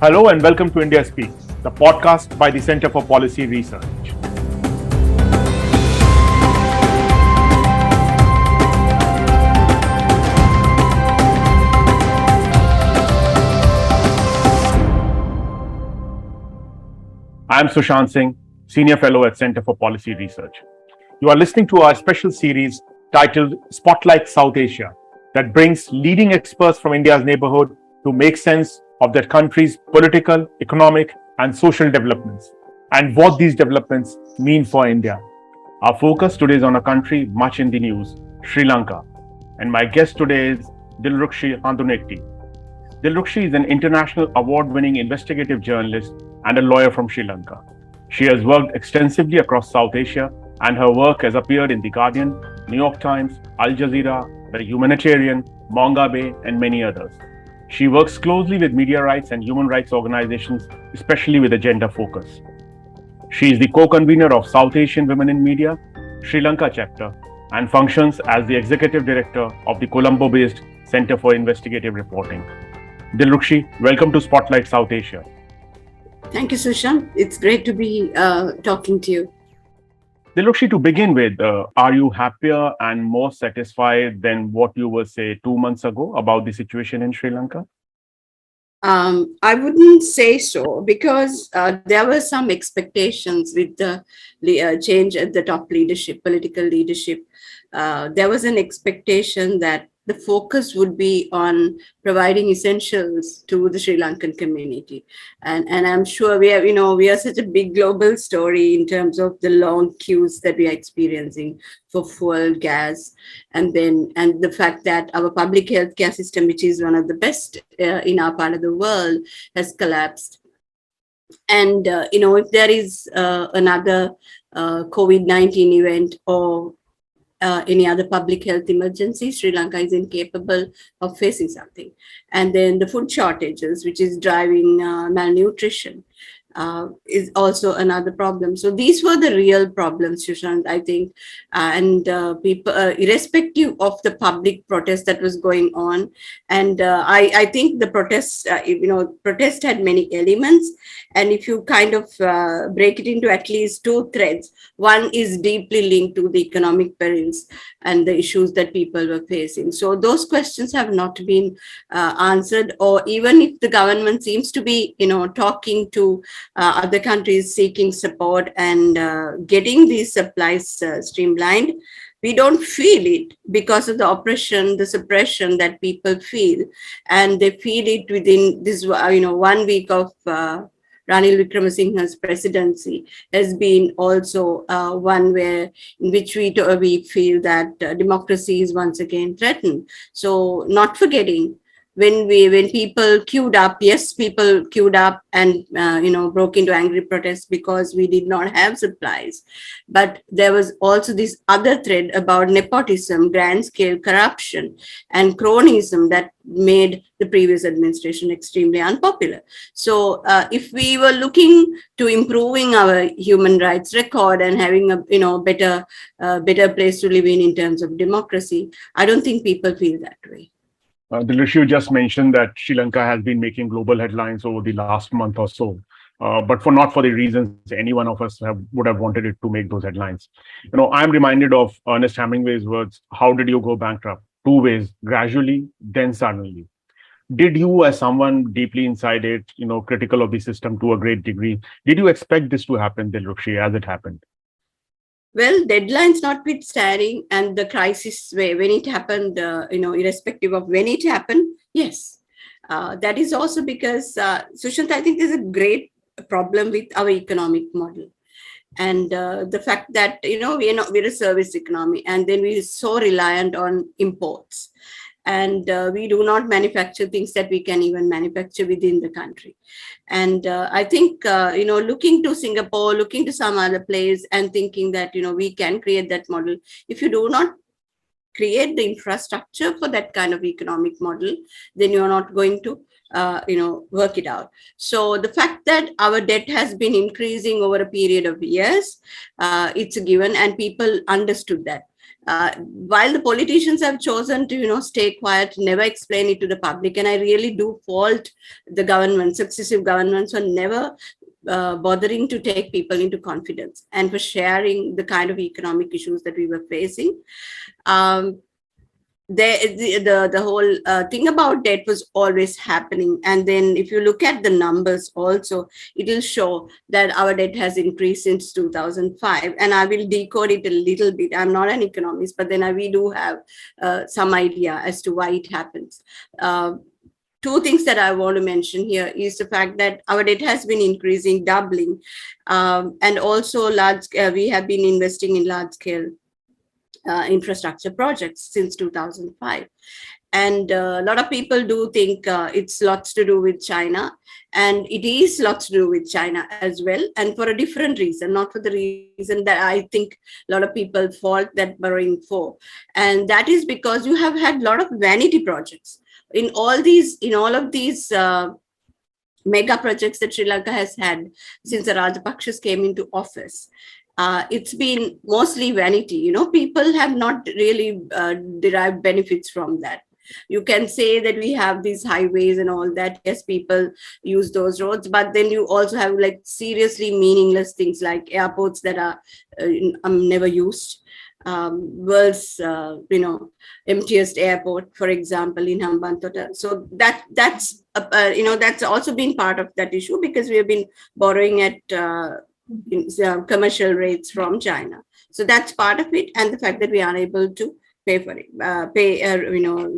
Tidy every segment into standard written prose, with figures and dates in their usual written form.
Hello and welcome to India Speaks, the podcast by the Center for Policy Research. I am Sushant Singh, Senior Fellow at Center for Policy Research. You are listening to our special series titled Spotlight South Asia that brings leading experts from India's neighborhood to make sense of that country's political, economic, and social developments and what these developments mean for India. Our focus today is on a country much in the news, Sri Lanka. And my guest today is Dilrukshi Handunnetti. Dilrukshi is an international award-winning investigative journalist and a lawyer from Sri Lanka. She has worked extensively across South Asia, and her work has appeared in The Guardian, New York Times, Al Jazeera, The Humanitarian, Mongabay, and many others. She works closely with media rights and human rights organizations, especially with a gender focus. She is the co-convener of South Asian Women in Media, Sri Lanka Chapter, and functions as the executive director of the Colombo-based Center for Investigative Reporting. Dilrukshi, welcome to Spotlight South Asia. Thank you, Sushant. It's great to be talking to you. Dilrukshi, to begin with, are you happier and more satisfied than what you were, say, 2 months ago about the situation in Sri Lanka? I wouldn't say so because there were some expectations with the change at the top leadership, political leadership. There was an expectation that the focus would be on providing essentials to the Sri Lankan community. And I'm sure we are such a big global story in terms of the long queues that we are experiencing for fuel, gas, and the fact that our public healthcare system, which is one of the best in our part of the world, has collapsed. And, if there is another COVID-19 event or any other public health emergency, Sri Lanka is incapable of facing something. And then the food shortages, which is driving malnutrition, is also another problem. So these were the real problems, Sushant, I think. And people, irrespective of the public protest that was going on, and I think the protest had many elements. And if you kind of break it into at least two threads, one is deeply linked to the economic perils and the issues that people were facing. So those questions have not been answered, or even if the government seems to be, talking to other countries seeking support and getting these supplies streamlined, we don't feel it because of the oppression, the suppression that people feel. And they feel it within this, 1 week of Ranil Wickremesinghe's presidency has been also one in which we feel that democracy is once again threatened. So not forgetting, when people queued up, people queued up and broke into angry protests because we did not have supplies. But there was also this other thread about nepotism, grand scale corruption, and cronyism that made the previous administration extremely unpopular. So if we were looking to improving our human rights record and having a better place to live in terms of democracy, I don't think people feel that way. Dilrukshi, you just mentioned that Sri Lanka has been making global headlines over the last month or so, but not for the reasons any one of us would have wanted it to make those headlines. I'm reminded of Ernest Hemingway's words, "How did you go bankrupt? 2 ways, gradually, then suddenly." Did you, as someone deeply inside it, critical of the system to a great degree, did you expect this to happen, Dilrukshi, as it happened? Well, deadlines notwithstanding, and the crisis when it happened, irrespective of when it happened, yes. That is also because, Sushant, I think there's a great problem with our economic model. And the fact that, we're a service economy, and then we're so reliant on imports. And we do not manufacture things that we can even manufacture within the country. And I think, looking to Singapore, looking to some other place and thinking that, we can create that model. If you do not create the infrastructure for that kind of economic model, then you're not going to work it out. So the fact that our debt has been increasing over a period of years, it's a given, and people understood that. While the politicians have chosen to, stay quiet, never explain it to the public, and I really do fault the government, successive governments, for never bothering to take people into confidence and for sharing the kind of economic issues that we were facing. The whole thing about debt was always happening, and then if you look at the numbers also, it will show that our debt has increased since 2005, and I will decode it a little bit. I'm not an economist, but then we do have some idea as to why it happens. Two things that I want to mention here is the fact that our debt has been increasing, doubling, and also we have been investing in large scale infrastructure projects since 2005. And a lot of people do think it's lots to do with China, and it is lots to do with China as well, and for a different reason, not for the reason that I think a lot of people fault that borrowing for. And that is because you have had a lot of vanity projects in all of these mega projects that Sri Lanka has had since the Rajapakshas came into office. It's been mostly vanity. People have not really derived benefits from that. You can say that we have these highways and all that. Yes, people use those roads, but then you also have like seriously meaningless things like airports that are never used. World's emptiest airport, for example, in Hambantota. So that's also been part of that issue, because we have been borrowing at commercial rates from China. So that's part of it, and the fact that we are unable to pay for it,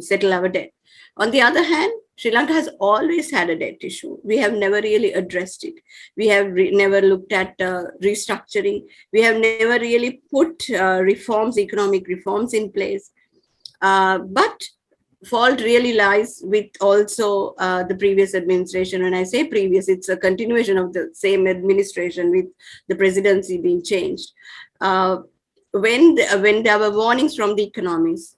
settle our debt. On the other hand, Sri Lanka has always had a debt issue. We have never really addressed it. We have never looked at restructuring. We have never really put economic reforms in place. But fault really lies with also the previous administration. When I say previous, it's a continuation of the same administration with the presidency being changed. When there were warnings from the economists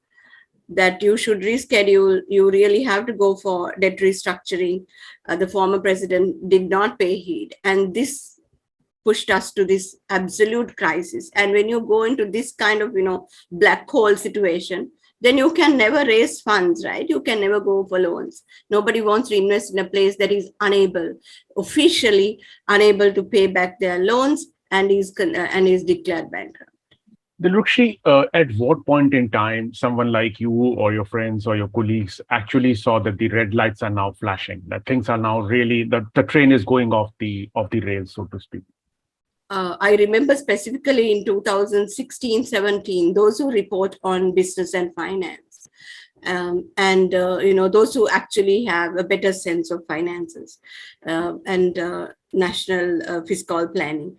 that you should reschedule, you really have to go for debt restructuring, the former president did not pay heed. And this pushed us to this absolute crisis. And when you go into this kind of, black hole situation, then you can never raise funds, right? You can never go for loans. Nobody wants to invest in a place that is officially unable to pay back their loans and is declared bankrupt. Dilrukshi, at what point in time someone like you or your friends or your colleagues actually saw that the red lights are now flashing, that things are now really, the train is going off the rails, so to speak? I remember specifically in 2016-17, those who report on business and finance, and those who actually have a better sense of finances and national fiscal planning.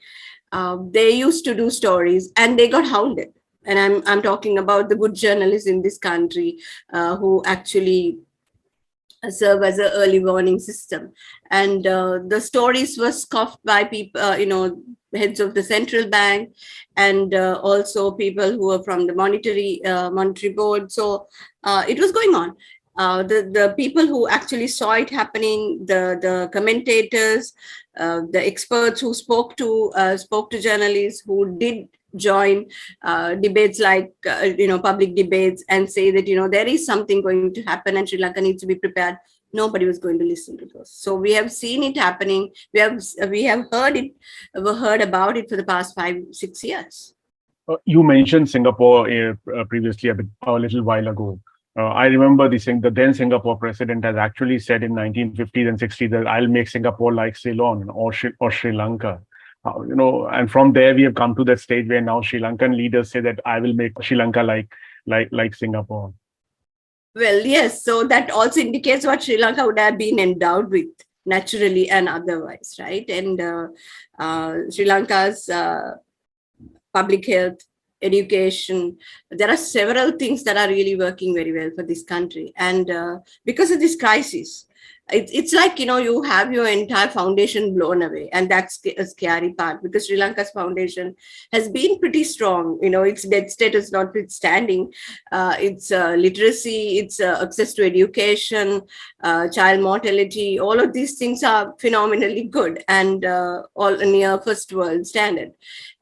They used to do stories and they got hounded. And I'm talking about the good journalists in this country who actually serve as an early warning system. And the stories were scoffed by people, heads of the central bank, and also people who were from the monetary board. So it was going on. The people who actually saw it happening, the commentators, the experts who spoke to journalists, who did join debates like public debates and say that there is something going to happen and Sri Lanka needs to be prepared. Nobody was going to listen to those. So we have seen it happening. We have heard about it for the past 5-6 years. You mentioned Singapore previously a little while ago. I remember the then Singapore president has actually said in 1950s and 60s that I'll make Singapore like Ceylon or Sri Lanka. And from there we have come to that stage where now Sri Lankan leaders say that I will make Sri Lanka like Singapore. Well, yes. So that also indicates what Sri Lanka would have been endowed with, naturally and otherwise, right? And Sri Lanka's public health, education, there are several things that are really working very well for this country. And because of this crisis, it's like, you have your entire foundation blown away, and that's a scary part, because Sri Lanka's foundation has been pretty strong. Its debt status notwithstanding, its literacy, its access to education, child mortality, all of these things are phenomenally good, and all near first world standard,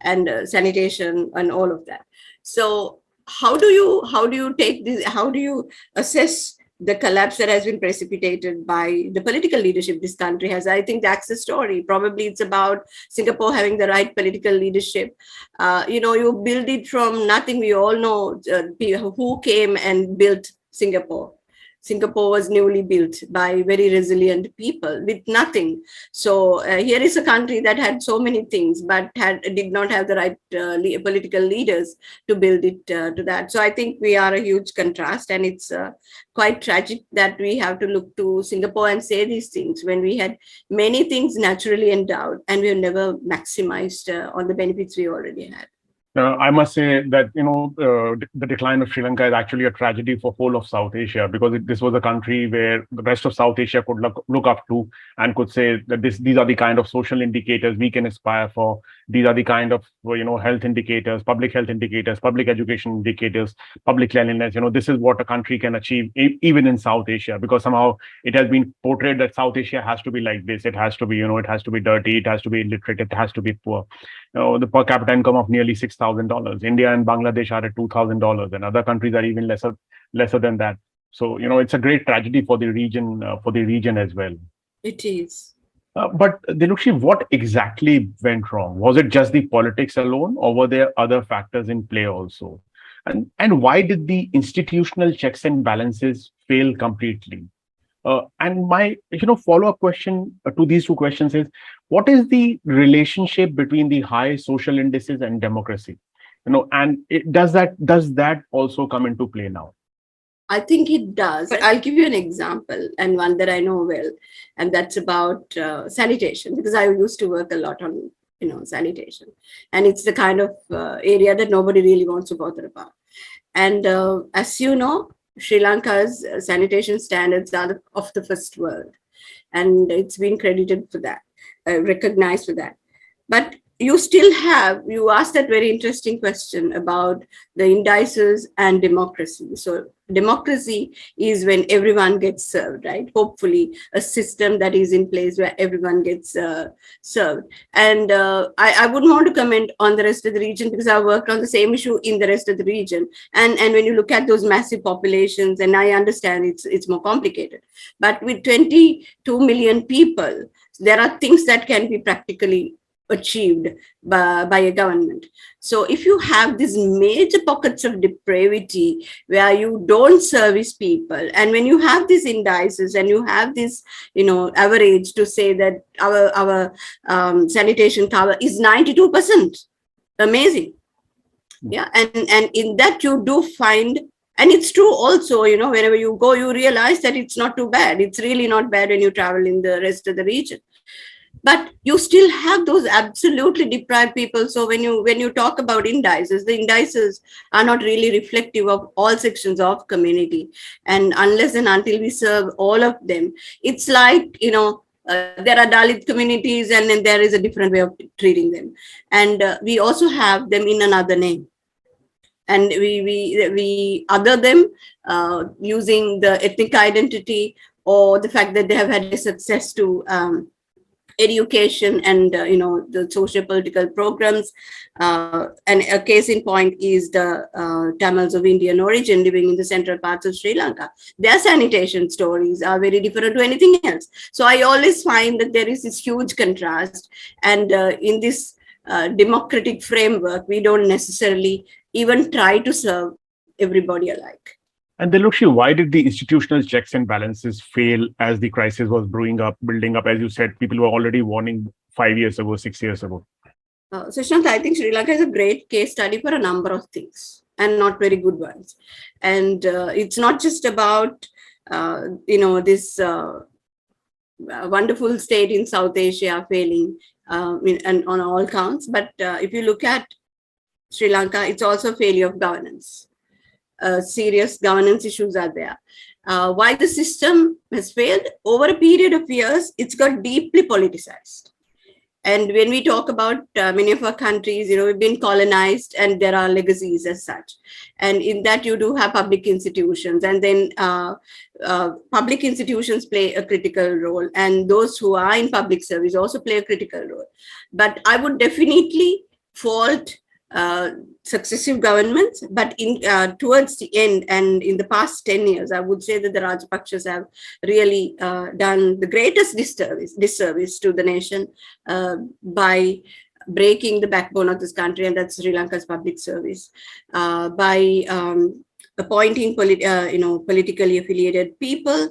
and sanitation and all of that. So how do you take this? How do you assess the collapse that has been precipitated by the political leadership this country has? I think that's the story. Probably it's about Singapore having the right political leadership. You build it from nothing. We all know who came and built Singapore. Singapore was newly built by very resilient people with nothing. So here is a country that had so many things, but did not have the right political leaders to build it to that. So I think we are a huge contrast, and it's quite tragic that we have to look to Singapore and say these things when we had many things naturally endowed, and we have never maximized on the benefits we already had. I must say that the decline of Sri Lanka is actually a tragedy for whole of South Asia, because this was a country where the rest of South Asia could look up to and could say that these are the kind of social indicators we can aspire for. These are the kind of health indicators, public health indicators, public education indicators, public cleanliness. This is what a country can achieve even in South Asia, because somehow it has been portrayed that South Asia has to be like this. It has to be it has to be dirty. It has to be illiterate. It has to be poor. The per capita income of nearly $6,000. India and Bangladesh are at $2,000, and other countries are even lesser than that. So it's a great tragedy for the region as well. It is. But Dilrukshi, what exactly went wrong? Was it just the politics alone, or were there other factors in play also? And why did the institutional checks and balances fail completely? And my follow-up question to these two questions is, what is the relationship between the high social indices and democracy? And does that also come into play now? I think it does. But I'll give you an example, and one that I know well, and that's about sanitation, because I used to work a lot on sanitation, and it's the kind of area that nobody really wants to bother about. And as you know, Sri Lanka's sanitation standards are of the first world, and it's been credited for that, recognized for that. But you asked that very interesting question about the indices and democracy. So democracy is when everyone gets served, right? Hopefully a system that is in place where everyone gets served. And I wouldn't want to comment on the rest of the region, because I worked on the same issue in the rest of the region. And when you look at those massive populations, and I understand it's more complicated, but with 22 million people, there are things that can be practically achieved by a government. So if you have these major pockets of depravity where you don't service people, and when you have these indices and you have this average to say that our sanitation cover is 92%, amazing. Yeah, and in that you do find, and it's true also, wherever you go, you realize that it's not too bad. It's really not bad when you travel in the rest of the region. But you still have those absolutely deprived people. So when you talk about indices, the indices are not really reflective of all sections of community. And unless and until we serve all of them, it's like, there are Dalit communities, and then there is a different way of treating them. And we also have them in another name. And we other them using the ethnic identity, or the fact that they have had success to education and the socio-political programs, and a case in point is the Tamils of Indian origin living in the central parts of Sri Lanka. Their sanitation stories are very different to anything else. So I always find that there is this huge contrast, and in this democratic framework, we don't necessarily even try to serve everybody alike. And Dilrukshi, why did the institutional checks and balances fail as the crisis was building up? As you said, people were already warning 5 years ago, 6 years ago. Sushant, I think Sri Lanka is a great case study for a number of things, and not very good ones. And it's not just about, this wonderful state in South Asia failing and on all counts. But if you look at Sri Lanka, it's also a failure of governance. Serious governance issues are there. why the system has failed. Over a period of years, it's got deeply politicized. And when we talk about many of our countries, we've been colonized and there are legacies as such. And in that, you do have public institutions, and then public institutions play a critical role. And those who are in public service also play a critical role. But I would definitely fault successive governments, but in towards the end and in the past 10 years, I would say that the Rajapakshas have really done the greatest disservice to the nation by breaking the backbone of this country, and that's Sri Lanka's public service, by appointing politically affiliated people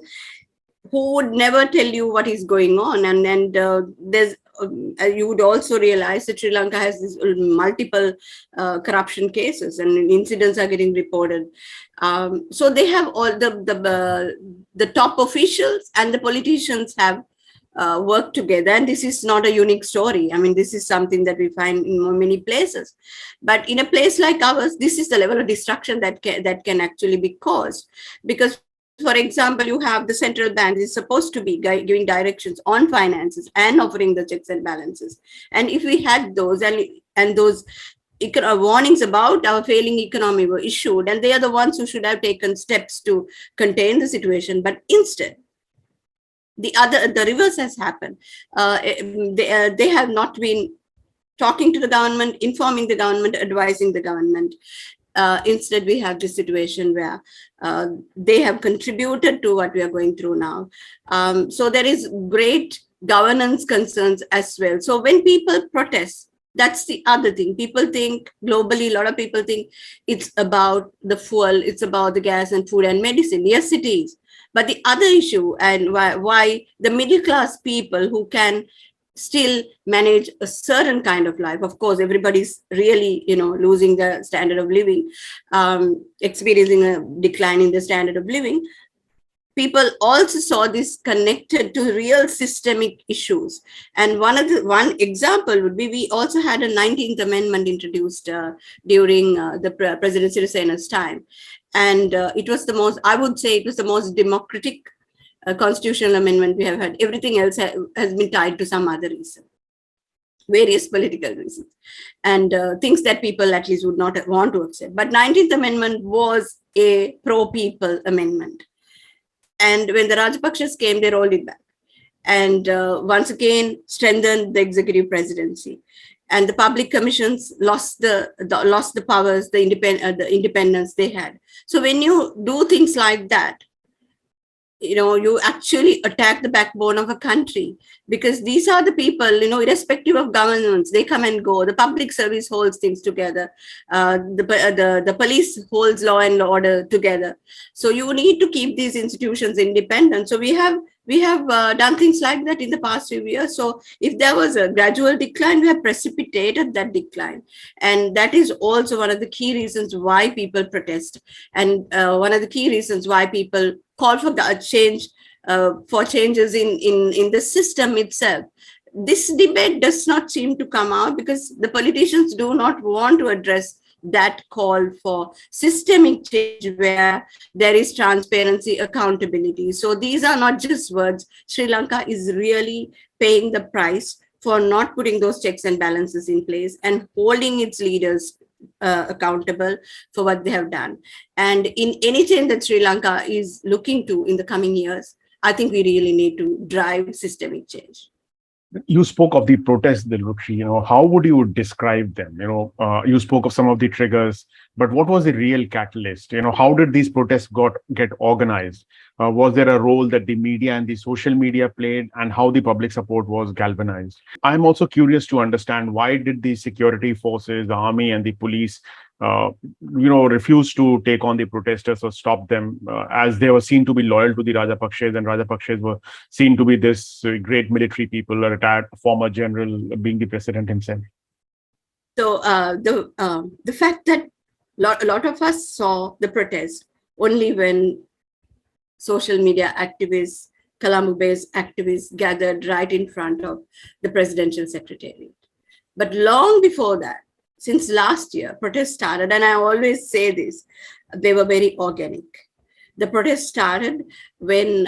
who would never tell you what is going on. And there's you would also realize that Sri Lanka has these multiple corruption cases, and incidents are getting reported. So they have all the top officials and the politicians have worked together, and this is not a unique story. I mean, this is something that we find in many places. But in a place like ours, this is the level of destruction that can actually be caused, because for example, you have the central bank is supposed to be giving directions on finances and offering the checks and balances. And if we had those and those warnings about our failing economy were issued, and they are the ones who should have taken steps to contain the situation. But instead, the reverse has happened. They have not been talking to the government, informing the government, advising the government. Instead, we have this situation where they have contributed to what we are going through now. So there is great governance concerns as well. So when people protest, that's the other thing. People think globally, a lot of people think it's about the fuel, it's about the gas and food and medicine. Yes, it is. But the other issue, and why the middle class people who can still manage a certain kind of life. Of course, everybody's really, losing the standard of living, experiencing a decline in the standard of living. People also saw this connected to real systemic issues. And one example would be, we also had a 19th Amendment introduced during the President Sirisena's time. And it was I would say it was the most democratic constitutional amendment we have had. Everything else has been tied to some other reason, various political reasons, and things that people at least would not want to accept. But 19th Amendment was a pro-people amendment. And when the Rajapakshas came, they rolled it back. And once again, strengthened the executive presidency. And the public commissions lost the powers, the independence they had. So when you do things like that, you actually attack the backbone of a country, because these are the people, irrespective of governments, they come and go. The public service holds things together. The police holds law and order together. So you need to keep these institutions independent. So we have done things like that in the past few years. So if there was a gradual decline, we have precipitated that decline. And that is also one of the key reasons why people protest. And one of the key reasons why people call for the changes in the system itself. This debate does not seem to come out because the politicians do not want to address that call for systemic change where there is transparency, accountability. So these are not just words. Sri Lanka is really paying the price for not putting those checks and balances in place and holding its leaders accountable for what they have done. And in any change that Sri Lanka is looking to in the coming years, I think we really need to drive systemic change. You spoke of the protests, Dilrukshi. How would you describe them? You spoke of some of the triggers, but what was the real catalyst? How did these protests get organized? Was there a role that the media and the social media played, and how the public support was galvanized? I'm also curious to understand, why did the security forces, the army and the police, refuse to take on the protesters or stop them, as they were seen to be loyal to the Rajapaksas, and Rajapaksas were seen to be this great military people, a retired former general being the president himself? So the fact that a lot of us saw the protest only when social media activists, Colombo-based activists gathered right in front of the presidential secretariat. But long before that, since last year, protests started, and I always say this, they were very organic. The protest started when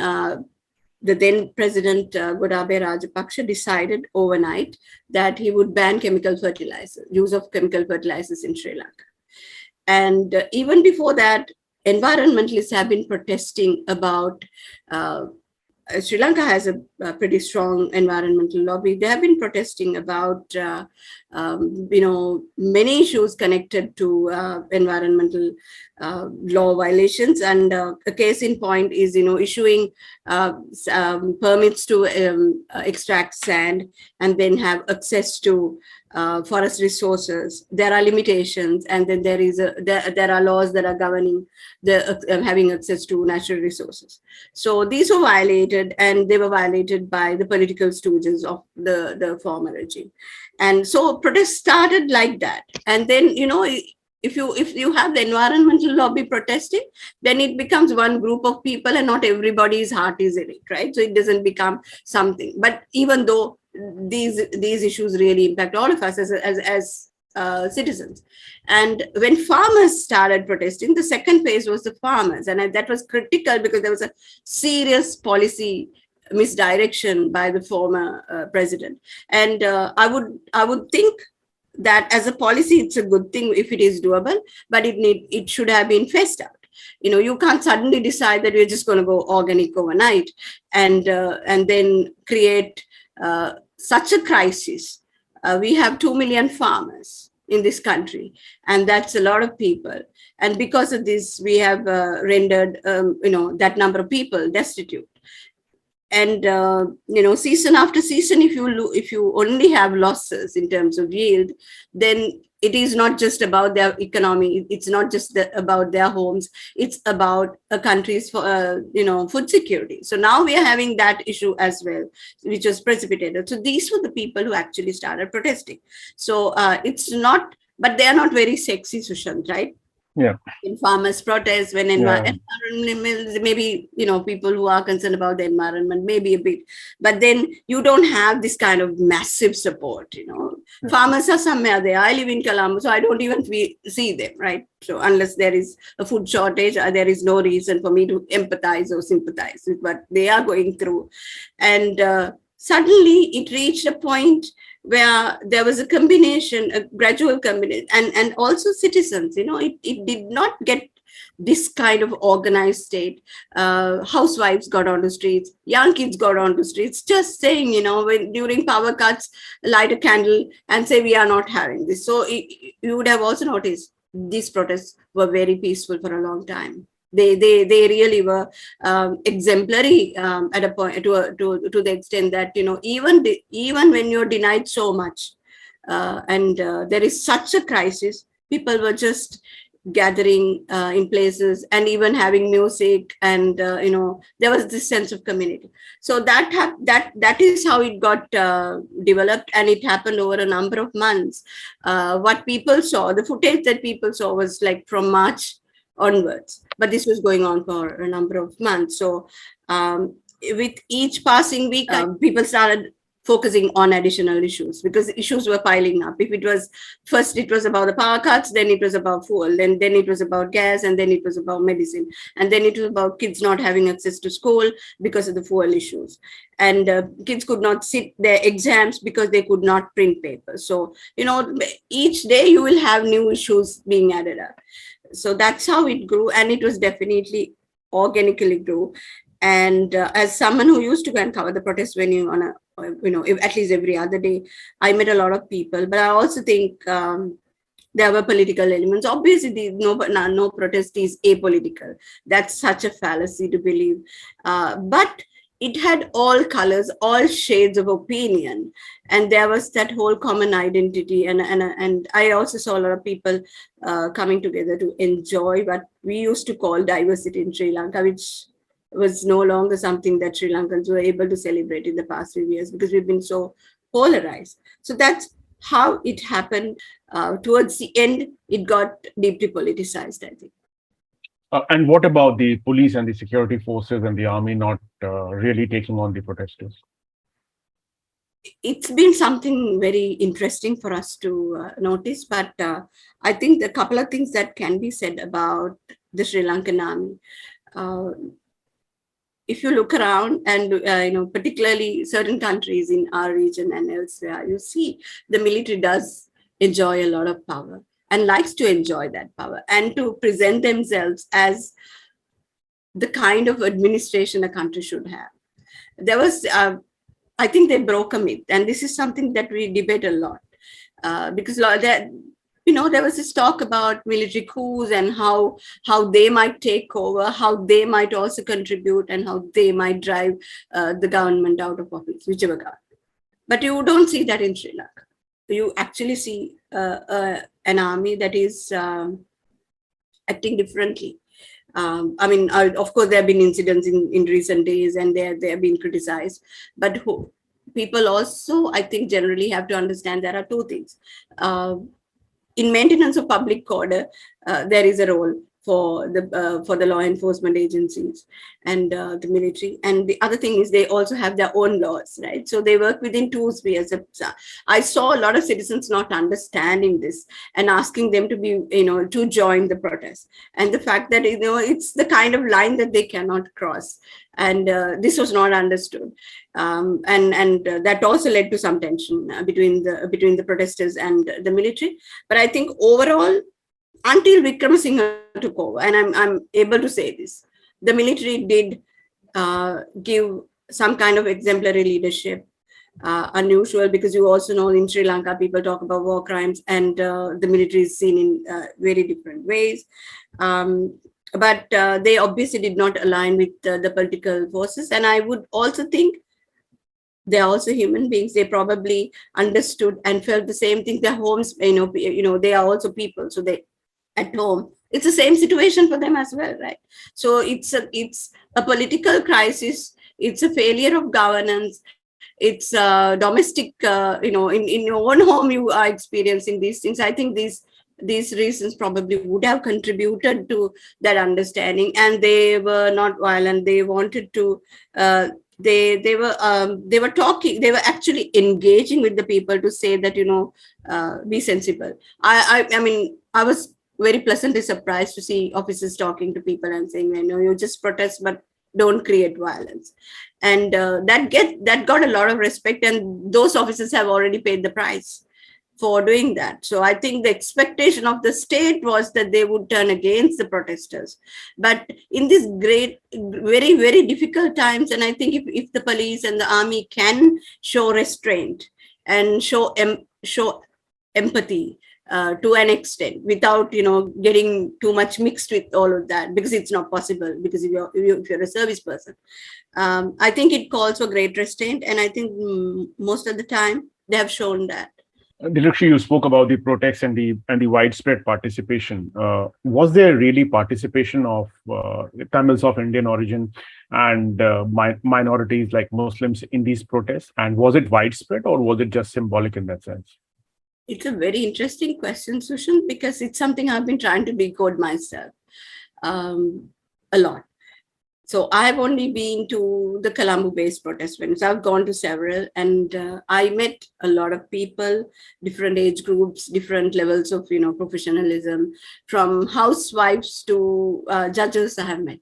the then President Gotabaya Rajapaksa decided overnight that he would ban chemical fertilizers, use of chemical fertilizers in Sri Lanka. And even before that, environmentalists have been protesting about Sri Lanka has a pretty strong environmental lobby. They have been protesting about, many issues connected to environmental law violations. And a case in point is, issuing permits to extract sand and then have access to forest resources. There are limitations, and then there are laws that are governing the having access to natural resources. So these were violated, and they were violated by the political stooges of the former regime. And so protests started like that. And then, if you have the environmental lobby protesting, then it becomes one group of people and not everybody's heart is in it, right? So it doesn't become something. But even though these issues really impact all of us as citizens. And when farmers started protesting, the second phase was the farmers. And that was critical because there was a serious policy misdirection by the former president. And I would think that as a policy, it's a good thing if it is doable, but it should have been phased out. You can't suddenly decide that we're just going to go organic overnight and then create such a crisis. We have 2 million farmers in this country, and that's a lot of people. And because of this, we have rendered that number of people destitute. And season after season, if you only have losses in terms of yield, then it is not just about their economy. It's not just about their homes. It's about a country's food security. So now we are having that issue as well, which was precipitated. So these were the people who actually started protesting. So it's not, but they are not very sexy, Sushant, right? Yeah. In farmers' protests, when maybe people who are concerned about the environment, maybe a bit, but then you don't have this kind of massive support. Farmers are somewhere there. I live in Colombo, so I don't even see them, right? So unless there is a food shortage, there is no reason for me to empathize or sympathize with what they are going through. And suddenly it reached a point where there was a gradual combination, and also citizens, it did not get this kind of organized state. Housewives got on the streets, young kids got on the streets, just saying, when during power cuts, light a candle and say, we are not having this. So you would have also noticed these protests were very peaceful for a long time. They really were exemplary at a point to the extent that even when you're denied so much and there is such a crisis, people were just gathering in places and even having music, and there was this sense of community. So that is how it got developed, and it happened over a number of months. What people saw, the footage that people saw was like from March onwards, but this was going on for a number of months. So with each passing week, people started focusing on additional issues because issues were piling up. If it was about the power cuts, then it was about fuel, then it was about gas, and then it was about medicine, and then it was about kids not having access to school because of the fuel issues, and kids could not sit their exams because they could not print papers. So each day you will have new issues being added up. So that's how it grew, and it was definitely organically grew. And as someone who used to go and cover the protest venue on at least every other day, I met a lot of people. But I also think there were political elements. Obviously, no protest is apolitical. That's such a fallacy to believe. But it had all colors, all shades of opinion, and there was that whole common identity. And I also saw a lot of people coming together to enjoy what we used to call diversity in Sri Lanka, which was no longer something that Sri Lankans were able to celebrate in the past few years because we've been so polarized. So that's how it happened. Towards the end, it got deeply politicized, I think. And what about the police and the security forces and the army not really taking on the protesters? It's been something very interesting for us to notice, but I think a couple of things that can be said about the Sri Lankan army. Uh, if you look around and, particularly certain countries in our region and elsewhere, you see the military does enjoy a lot of power and likes to enjoy that power and to present themselves as the kind of administration a country should have. There was, I think they broke a myth, and this is something that we debate a lot, because there was this talk about military coups and how they might take over, how they might also contribute, and how they might drive the government out of office, whichever government. But you don't see that in Sri Lanka. You actually see an army that is acting differently. Of course, there have been incidents in recent days, and they have been criticized. But people also, I think, generally have to understand there are two things. In maintenance of public order, there is a role for the law enforcement agencies and the military. And the other thing is they also have their own laws, right? So they work within two spheres. I saw a lot of citizens not understanding this and asking them to be, to join the protest. And the fact that, it's the kind of line that they cannot cross. And this was not understood. And that also led to some tension between the protesters and the military. But I think overall, until Vikramasinghe took over, and I'm able to say this, the military did give some kind of exemplary leadership, unusual, because you also know in Sri Lanka, people talk about war crimes, and the military is seen in very different ways. But they obviously did not align with the political forces. And I would also think they're also human beings. They probably understood and felt the same thing. Their homes, they are also people. So they at home, it's the same situation for them as well, right? So it's a political crisis. It's a failure of governance. It's domestic, in your own home, you are experiencing these things. I think these reasons probably would have contributed to that understanding. And they were not violent. They wanted to, they were talking, they were actually engaging with the people to say that, be sensible. I was very pleasantly surprised to see officers talking to people and saying, you just protest, but don't create violence. And that got a lot of respect, and those officers have already paid the price for doing that. So I think the expectation of the state was that they would turn against the protesters. But in these great, very, very difficult times, and I think if the police and the army can show restraint and show empathy to an extent, without getting too much mixed with all of that, because it's not possible, because if you're a service person, I think it calls for great restraint. And I think most of the time they have shown that. Dilrukshi, you spoke about the protests and the widespread participation. Was there really participation of Tamils of Indian origin and minorities like Muslims in these protests? And was it widespread, or was it just symbolic in that sense? It's a very interesting question, Sushant, because it's something I've been trying to decode myself a lot. So I've only been to the Colombo-based protest venues. I've gone to several, and I met a lot of people, different age groups, different levels of professionalism, from housewives to judges I have met.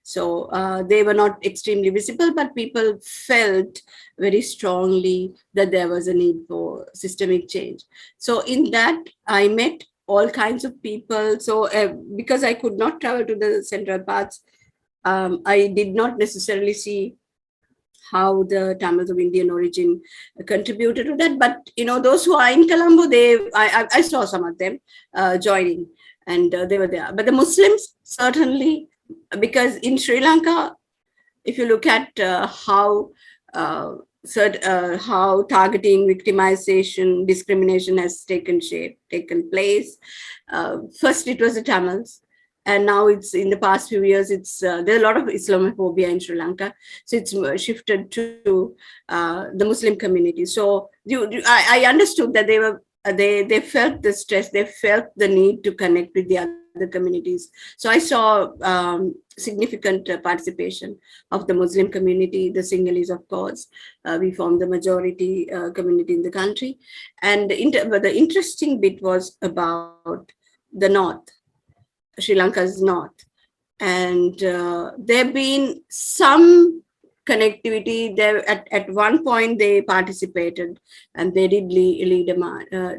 So they were not extremely visible, but people felt very strongly that there was a need for systemic change. So in that, I met all kinds of people. So because I could not travel to the central parts, I did not necessarily see how the Tamils of Indian origin contributed to that. But those who are in Colombo, I saw some of them joining, and they were there. But the Muslims, certainly, because in Sri Lanka, if you look at how targeting, victimization, discrimination has taken place, first it was the Tamils, and now it's, in the past few years, it's there's a lot of Islamophobia in Sri Lanka, so it's shifted to the Muslim community. So I understood that they felt the stress, they felt the need to connect with the other communities. So I saw significant participation of the Muslim community, the Sinhalese, of course. We formed the majority community in the country. And but the interesting bit was about the north, Sri Lanka's north. And there have been some connectivity there. At one point they participated and they did lead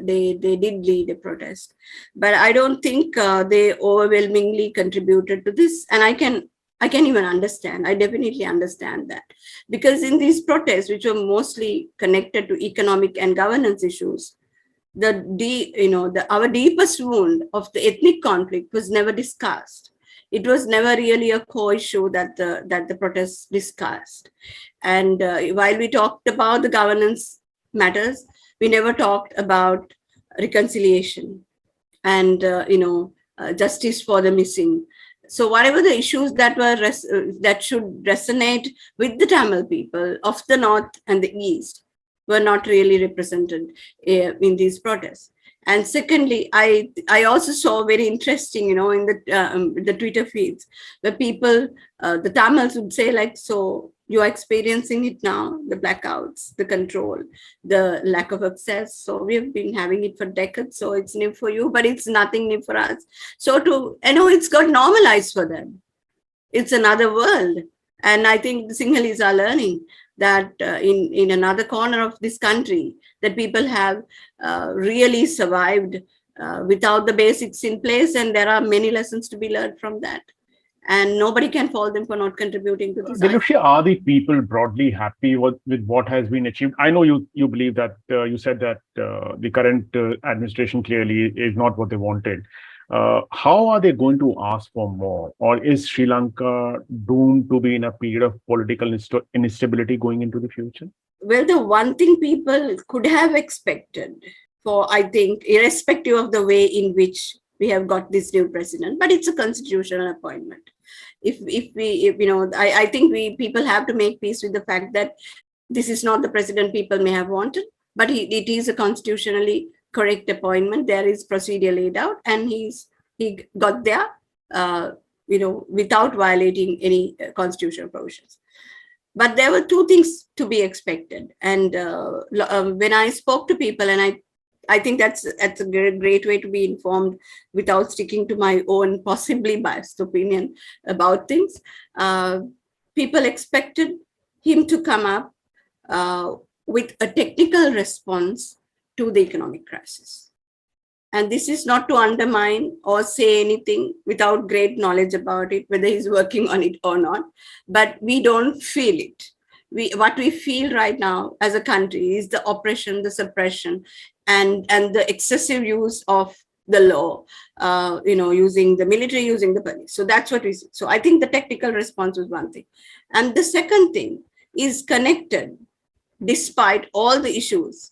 they did lead a protest, but I don't think they overwhelmingly contributed to this. And I can even understand. I definitely understand that, because in these protests, which were mostly connected to economic and governance issues, our deepest wound of the ethnic conflict was never discussed. It was never really a core issue that the protests discussed. And while we talked about the governance matters, we never talked about reconciliation and justice for the missing. So whatever the issues that that should resonate with the Tamil people of the north and the east were not really represented in these protests. And secondly, I also saw very interesting, in the Twitter feeds, where people, the Tamils would say like, so you are experiencing it now, the blackouts, the control, the lack of access. So we have been having it for decades. So it's new for you, but it's nothing new for us. So it's got normalized for them. It's another world. And I think the Sinhalese are learning that in another corner of this country, that people have really survived without the basics in place. And there are many lessons to be learned from that. And nobody can fault them for not contributing to this. Dilrukshi, are the people broadly happy with what has been achieved? I know you believe that, you said that the current administration clearly is not what they wanted. How are they going to ask for more? Or is Sri Lanka doomed to be in a period of political instability going into the future? Well, the one thing people could have expected, for, I think, irrespective of the way in which we have got this new president, but it's a constitutional appointment. I think people have to make peace with the fact that this is not the president people may have wanted, but it is a constitutionally correct appointment. There is procedure laid out, and he got there, without violating any constitutional provisions. But there were two things to be expected. And when I spoke to people, and I think that's a great way to be informed without sticking to my own possibly biased opinion about things. People expected him to come up with a technical response to the economic crisis. And this is not to undermine or say anything without great knowledge about it, whether he's working on it or not, but we don't feel it. What we feel right now as a country is the oppression, the suppression, and the excessive use of the law, using the military, using the police. So that's what we see. So I think the technical response was one thing. And the second thing is connected, despite all the issues,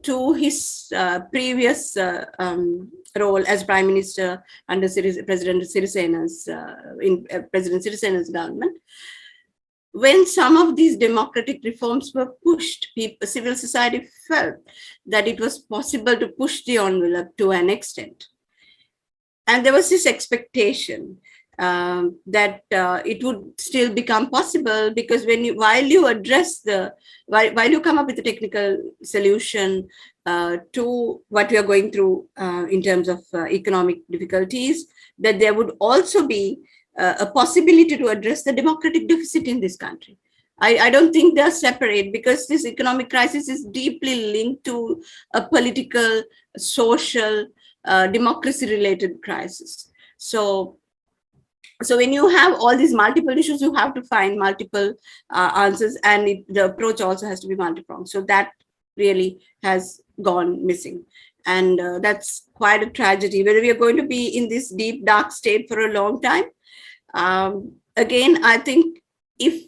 to his previous role as Prime Minister under President Sirisena's government. When some of these democratic reforms were pushed, civil society felt that it was possible to push the envelope to an extent. And there was this expectation that it would still become possible, because while you come up with a technical solution to what we are going through in terms of economic difficulties, that there would also be a possibility to address the democratic deficit in this country. I don't think they're separate, because this economic crisis is deeply linked to a political, social, democracy-related crisis. So when you have all these multiple issues, you have to find multiple answers, and the approach also has to be multi-pronged. So that really has gone missing. And that's quite a tragedy, whether we are going to be in this deep, dark state for a long time. Again, I think if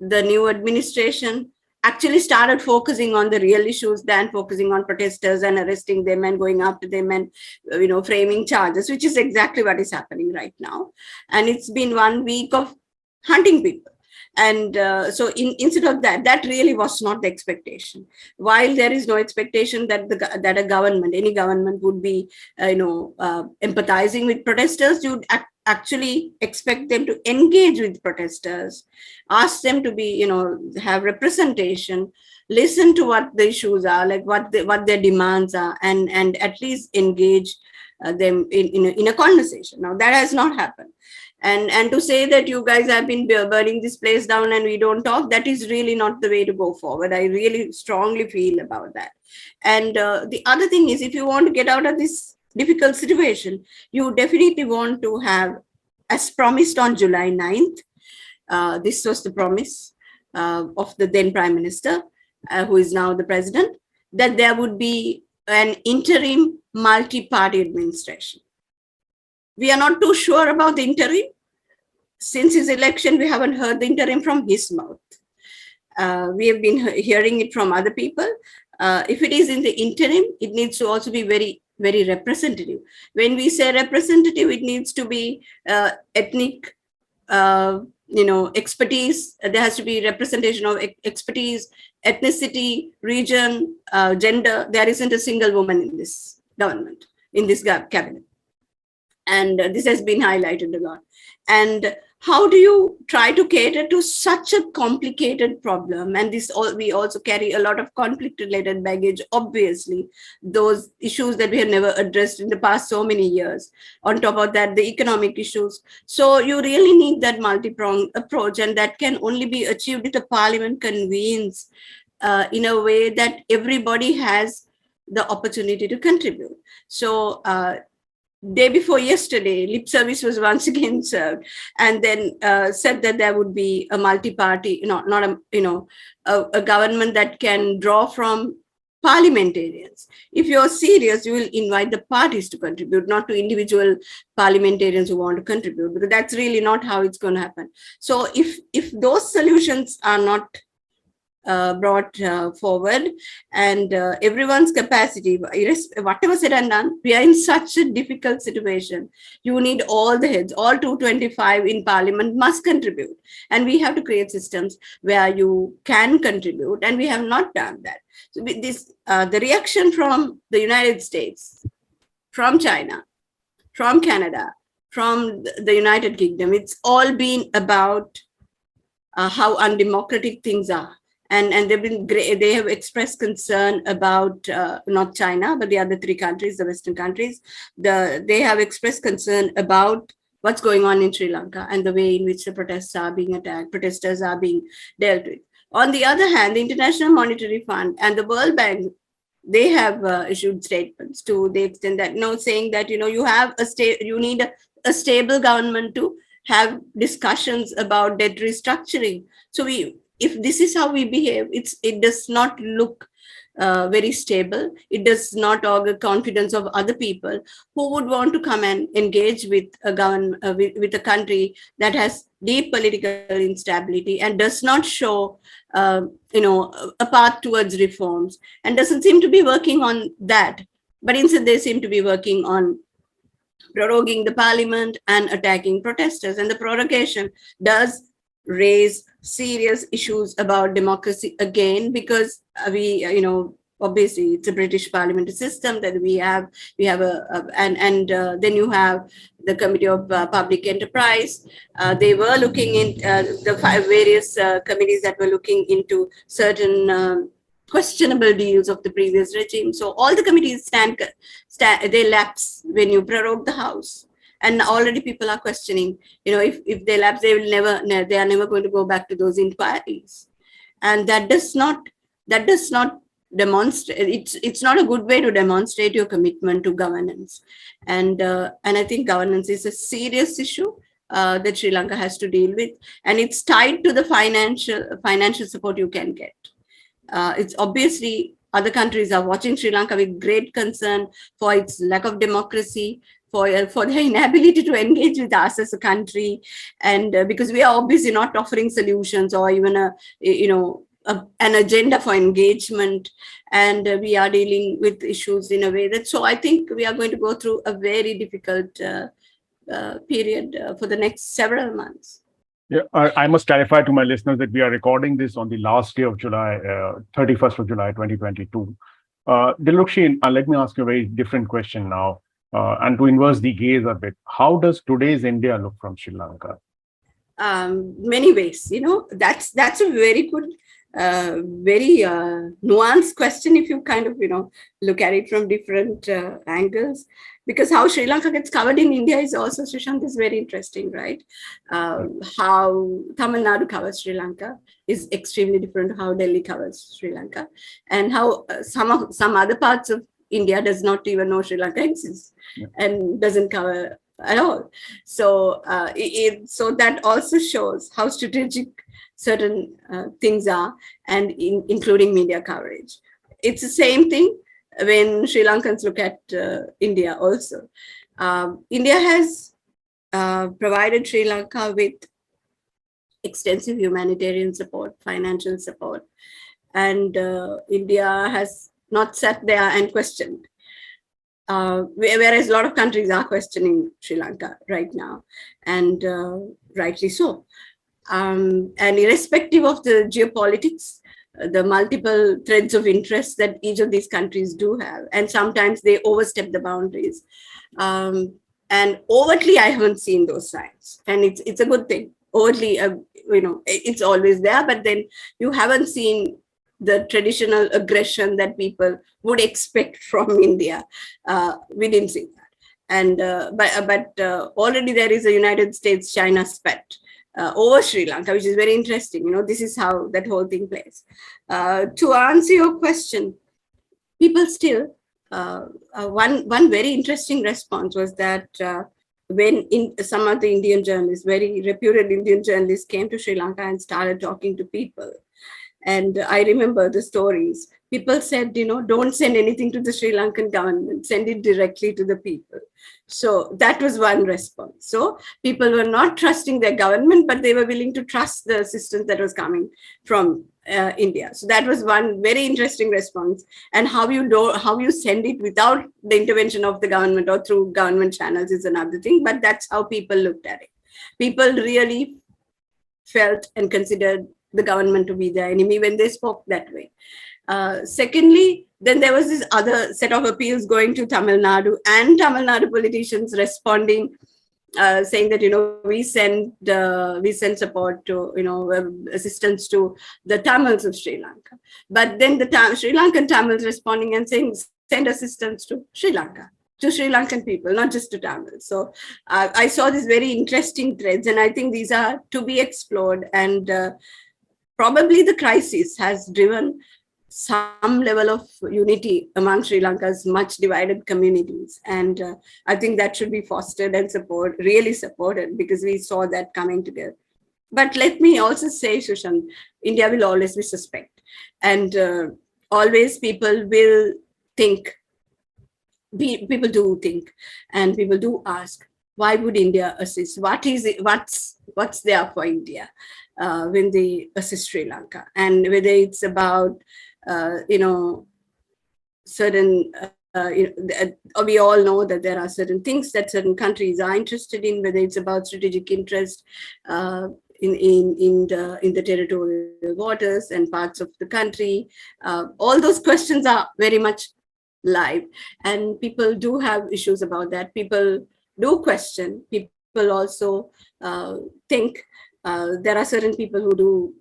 the new administration actually started focusing on the real issues than focusing on protesters and arresting them and going after them and framing charges, which is exactly what is happening right now. And it's been 1 week of hunting people. And so instead of that really was not the expectation. While there is no expectation that a government, any government, would be empathizing with protesters, you'd actually expect them to engage with protesters, ask them to be, have representation, listen to what the issues are, like what their demands are, and at least engage them in a conversation. Now that has not happened. And to say that you guys have been burning this place down and we don't talk, that is really not the way to go forward. I really strongly feel about that. And the other thing is, if you want to get out of this difficult situation, you definitely want to have, as promised on July 9th, this was the promise of the then Prime Minister, who is now the President, that there would be an interim multi-party administration. We are not too sure about the interim. Since his election, we haven't heard the interim from his mouth. We have been hearing it from other people. If it is in the interim, it needs to also be very, very representative. When we say representative, it needs to be ethnic, expertise. There has to be representation of expertise, ethnicity, region, gender. There isn't a single woman in this government, in this cabinet. And this has been highlighted a lot. And how do you try to cater to such a complicated problem? And we also carry a lot of conflict-related baggage, obviously, those issues that we have never addressed in the past so many years. On top of that, the economic issues. So you really need that multi-pronged approach, and that can only be achieved if the parliament convenes in a way that everybody has the opportunity to contribute. So day before yesterday, lip service was once again served, and then said that there would be a multi-party, a government that can draw from parliamentarians. If you're serious, you will invite the parties to contribute, not to individual parliamentarians who want to contribute, because that's really not how it's going to happen. So if those solutions are not brought forward, and everyone's capacity, whatever said and done, we are in such a difficult situation. You need all the heads, all 225 in parliament must contribute, and we have to create systems where you can contribute, and we have not done that. So this the reaction from the United States, from China, from Canada, from the United Kingdom, it's all been about how undemocratic things are. And they've been great. They have expressed concern about not China, but the other three countries, the Western countries. They have expressed concern about what's going on in Sri Lanka and the way in which the protests are being attacked, protesters are being dealt with. On the other hand, the International Monetary Fund and the World Bank, they have issued statements to the extent that, saying that, you have you need a stable government to have discussions about debt restructuring. So if this is how we behave, it does not look very stable. It does not augur confidence of other people who would want to come and engage with a government, with a country that has deep political instability and does not show, a path towards reforms, and doesn't seem to be working on that. But instead, they seem to be working on proroguing the parliament and attacking protesters. And the prorogation does raise serious issues about democracy again, because we, obviously it's a British parliamentary system that we have then you have the Committee of Public Enterprise. They were looking in the various committees that were looking into certain questionable deals of the previous regime. So all the committees they lapse when you prorogue the House. And already people are questioning, if they lapse, they are never going to go back to those inquiries. And that does not demonstrate, it's not a good way to demonstrate your commitment to governance. And I think governance is a serious issue that Sri Lanka has to deal with. And it's tied to the financial support you can get. It's obviously other countries are watching Sri Lanka with great concern for its lack of democracy, for their inability to engage with us as a country, and because we are obviously not offering solutions or even an agenda for engagement, and we are dealing with issues in a way that, so I think we are going to go through a very difficult period for the next several months. Yeah, I must clarify to my listeners that we are recording this on the last day of July, 31st of July, 2022. Dilrukshi, let me ask you a very different question now. And to inverse the gaze a bit, how does today's India look from Sri Lanka? Many ways, that's a very good, very nuanced question if you kind of, look at it from different angles. because how Sri Lanka gets covered in India is also, Sushant, is very interesting, right? How Tamil Nadu covers Sri Lanka is extremely different to how Delhi covers Sri Lanka, and how some other parts of India does not even know Sri Lanka exists and doesn't cover at all. So so that also shows how strategic certain things are, and including media coverage. It's the same thing when Sri Lankans look at India also. India has provided Sri Lanka with extensive humanitarian support, financial support, and India has not sat there and questioned. Whereas a lot of countries are questioning Sri Lanka right now, and rightly so. And irrespective of the geopolitics, the multiple threads of interest that each of these countries do have, and sometimes they overstep the boundaries. And overtly, I haven't seen those signs, and it's a good thing. Overtly, it's always there, but then you haven't seen the traditional aggression that people would expect from India. We didn't see that, and but already there is a United States-China spat over Sri Lanka, which is very interesting. This is how that whole thing plays. To answer your question, people still, one very interesting response was that when some of the Indian journalists, very reputed Indian journalists, came to Sri Lanka and started talking to people. And I remember the stories. People said, don't send anything to the Sri Lankan government, send it directly to the people. So that was one response. So people were not trusting their government, but they were willing to trust the assistance that was coming from India. So that was one very interesting response. And how you send it without the intervention of the government or through government channels is another thing. But that's how people looked at it. People really felt and considered the government to be their enemy when they spoke that way. Secondly, then there was this other set of appeals going to Tamil Nadu, and Tamil Nadu politicians responding, saying that we send support to assistance to the Tamils of Sri Lanka. But then the Sri Lankan Tamils responding and saying send assistance to Sri Lanka, to Sri Lankan people, not just to Tamils. So I saw these very interesting threads, and I think these are to be explored. And probably the crisis has driven some level of unity among Sri Lanka's much divided communities. And I think that should be fostered and really supported, because we saw that coming together. But let me also say, Sushant, India will always be suspect. And always people will think, people do think, and people do ask, why would India assist? What is it? What's there for India when they assist Sri Lanka? And whether it's about certain, we all know that there are certain things that certain countries are interested in, whether it's about strategic interest in the territorial waters and parts of the country. All those questions are very much live, and people do have issues about that. People do question. People also think. There are certain people who do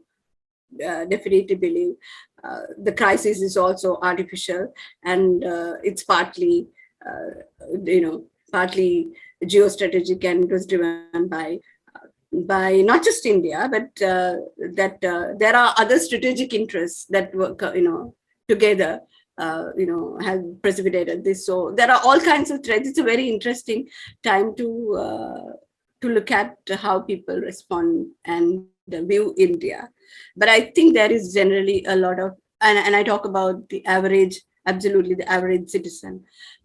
definitely believe the crisis is also artificial, and it's partly geostrategic, and it was driven by not just India, but that there are other strategic interests that work together have precipitated this. So there are all kinds of threads. It's a very interesting time to look at how people respond and view India. But I think there is generally a lot of, and I talk about the average, absolutely the average citizen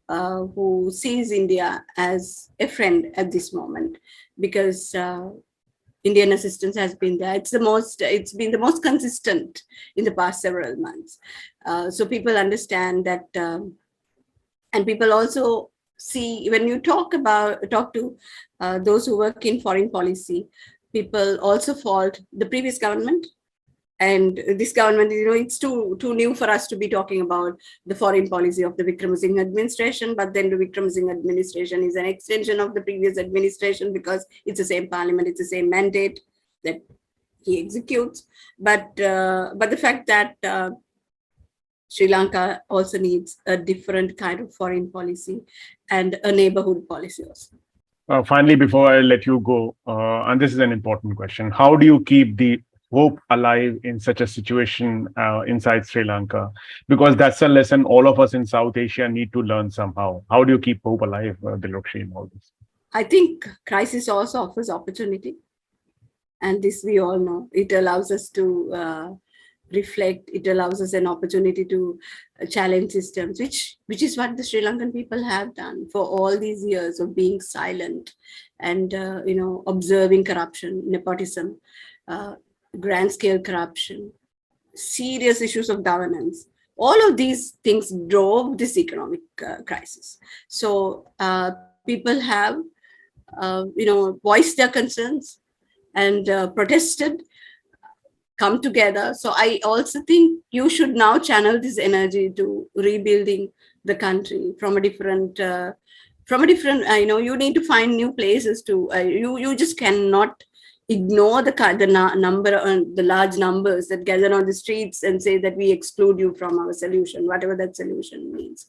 who sees India as a friend at this moment, because Indian assistance has been there. It's been the most consistent in the past several months. So people understand that, and people also see, when you talk to those who work in foreign policy, people also fault the previous government. And this government, it's too new for us to be talking about the foreign policy of the Wickremesinghe administration. But then the Wickremesinghe administration is an extension of the previous administration, because it's the same parliament, it's the same mandate that he executes. But the fact that Sri Lanka also needs a different kind of foreign policy and a neighborhood policy also. Finally, before I let you go, and this is an important question, how do you keep the hope alive in such a situation inside Sri Lanka? Because that's a lesson all of us in South Asia need to learn somehow. How do you keep hope alive, Dilrukshi, in all this? I think crisis also offers opportunity. And this we all know. It allows us to reflect. It allows us an opportunity to challenge systems, which is what the Sri Lankan people have done for all these years of being silent and observing corruption, nepotism, grand scale corruption, serious issues of governance. All of these things drove this economic crisis. So people have voiced their concerns and protested, come together. So I also think you should now channel this energy to rebuilding the country from a different, you need to find new places to, you just cannot ignore the large numbers that gather on the streets and say that we exclude you from our solution, whatever that solution means.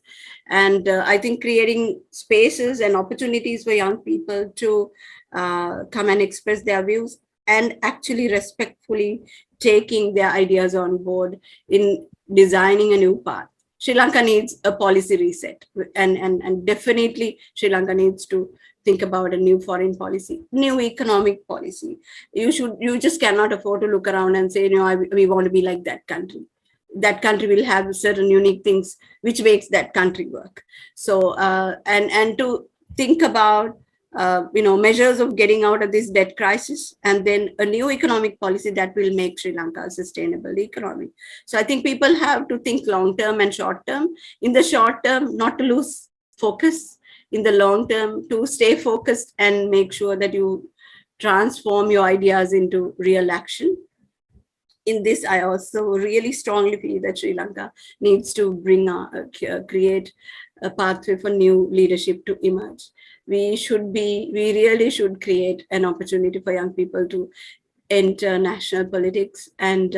And I think creating spaces and opportunities for young people to come and express their views and actually respectfully taking their ideas on board in designing a new path. Sri Lanka needs a policy reset, and definitely Sri Lanka needs to think about a new foreign policy, new economic policy. You just cannot afford to look around and say, we want to be like that country. That country will have certain unique things which makes that country work. So and to think about measures of getting out of this debt crisis, and then a new economic policy that will make Sri Lanka a sustainable economy. So I think people have to think long term and short term. In the short term, not to lose focus. In the long term, to stay focused and make sure that you transform your ideas into real action. In this, I also really strongly feel that Sri Lanka needs to create a pathway for new leadership to emerge. We really should create an opportunity for young people to enter national politics and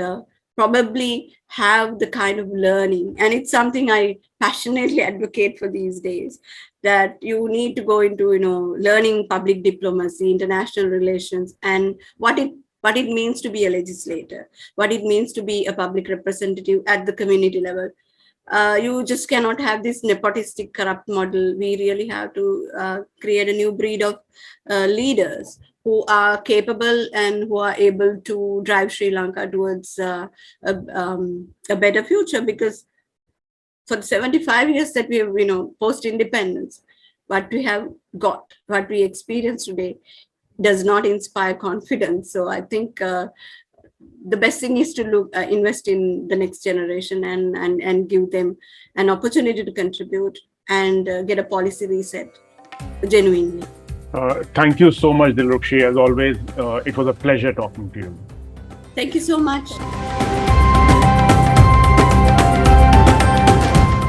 probably have the kind of learning. And it's something I passionately advocate for these days, that you need to go into, learning public diplomacy, international relations, and what it means to be a legislator, what it means to be a public representative at the community level. You just cannot have this nepotistic, corrupt model. We really have to create a new breed of leaders who are capable and who are able to drive Sri Lanka towards a better future. Because for the 75 years that we have, post-independence, what we have got, what we experience today, does not inspire confidence. So I think the best thing is to invest in the next generation and give them an opportunity to contribute and get a policy reset genuinely. Thank you so much, Dilrukshi. As always, it was a pleasure talking to you. Thank you so much.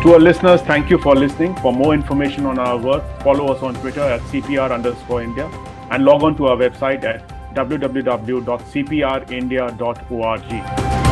To our listeners, thank you for listening. For more information on our work, follow us on Twitter at CPR_India and log on to our website at www.cprindia.org.